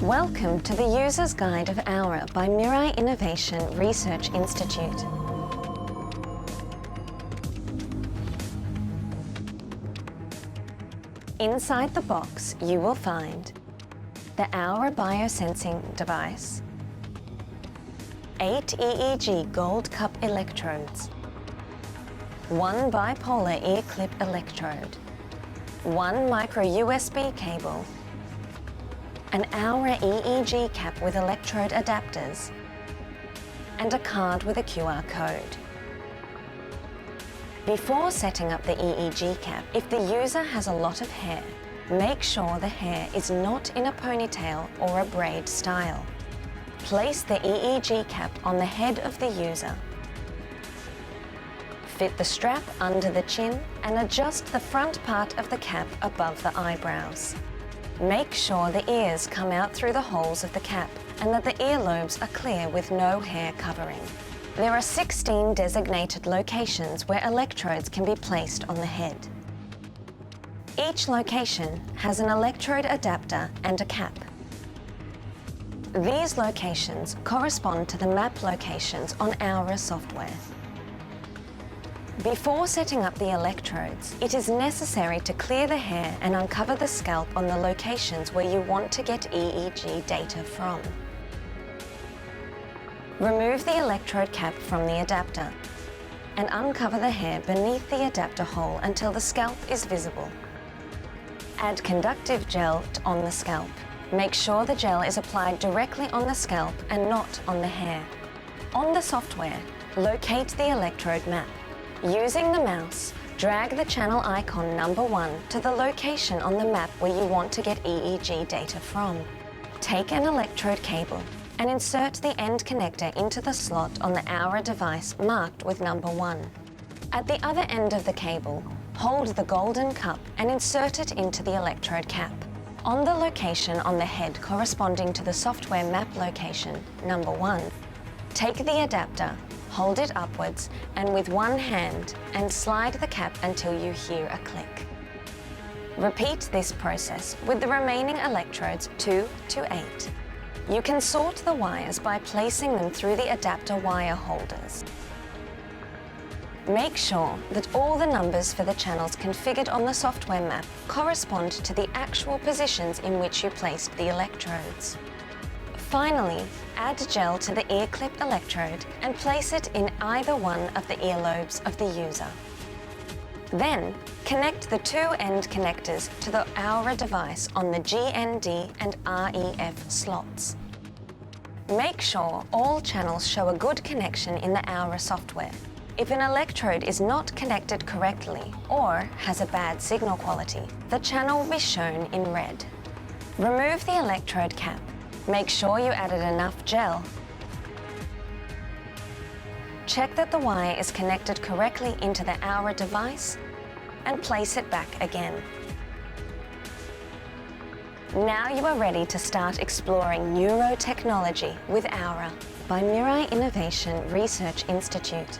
Welcome to the User's Guide of Aura by Mirai Innovation Research Institute. Inside the box, you will find the Aura Biosensing device, 8 EEG gold cup electrodes, 1 bipolar ear clip electrode, 1 micro USB cable, an Aura EEG cap with electrode adapters, and a card with a QR code. Before setting up the EEG cap, if the user has a lot of hair, make sure the hair is not in a ponytail or a braid style. Place the EEG cap on the head of the user. Fit the strap under the chin and adjust the front part of the cap above the eyebrows. Make sure the ears come out through the holes of the cap and that the earlobes are clear with no hair covering. There are 16 designated locations where electrodes can be placed on the head. Each location has an electrode adapter and a cap. These locations correspond to the map locations on Aura software. Before setting up the electrodes, it is necessary to clear the hair and uncover the scalp on the locations where you want to get EEG data from. Remove the electrode cap from the adapter and uncover the hair beneath the adapter hole until the scalp is visible. Add conductive gel on the scalp. Make sure the gel is applied directly on the scalp and not on the hair. On the software, locate the electrode map. Using the mouse, drag the channel icon number 1 to the location on the map where you want to get EEG data from. Take an electrode cable and insert the end connector into the slot on the Aura device marked with number 1. At the other end of the cable, hold the golden cup and insert it into the electrode cap. On the location on the head corresponding to the software map location, number 1, take the adapter, hold it upwards and with one hand and slide the cap until you hear a click. Repeat this process with the remaining electrodes 2 to 8. You can sort the wires by placing them through the adapter wire holders. Make sure that all the numbers for the channels configured on the software map correspond to the actual positions in which you placed the electrodes. Finally, add gel to the ear clip electrode and place it in either one of the earlobes of the user. Then, connect the 2 end connectors to the Aura device on the GND and REF slots. Make sure all channels show a good connection in the Aura software. If an electrode is not connected correctly or has a bad signal quality, the channel will be shown in red. Remove the electrode cap. Make sure you added enough gel. Check that the wire is connected correctly into the Aura device and place it back again. Now you are ready to start exploring neurotechnology with Aura by Mirai Innovation Research Institute.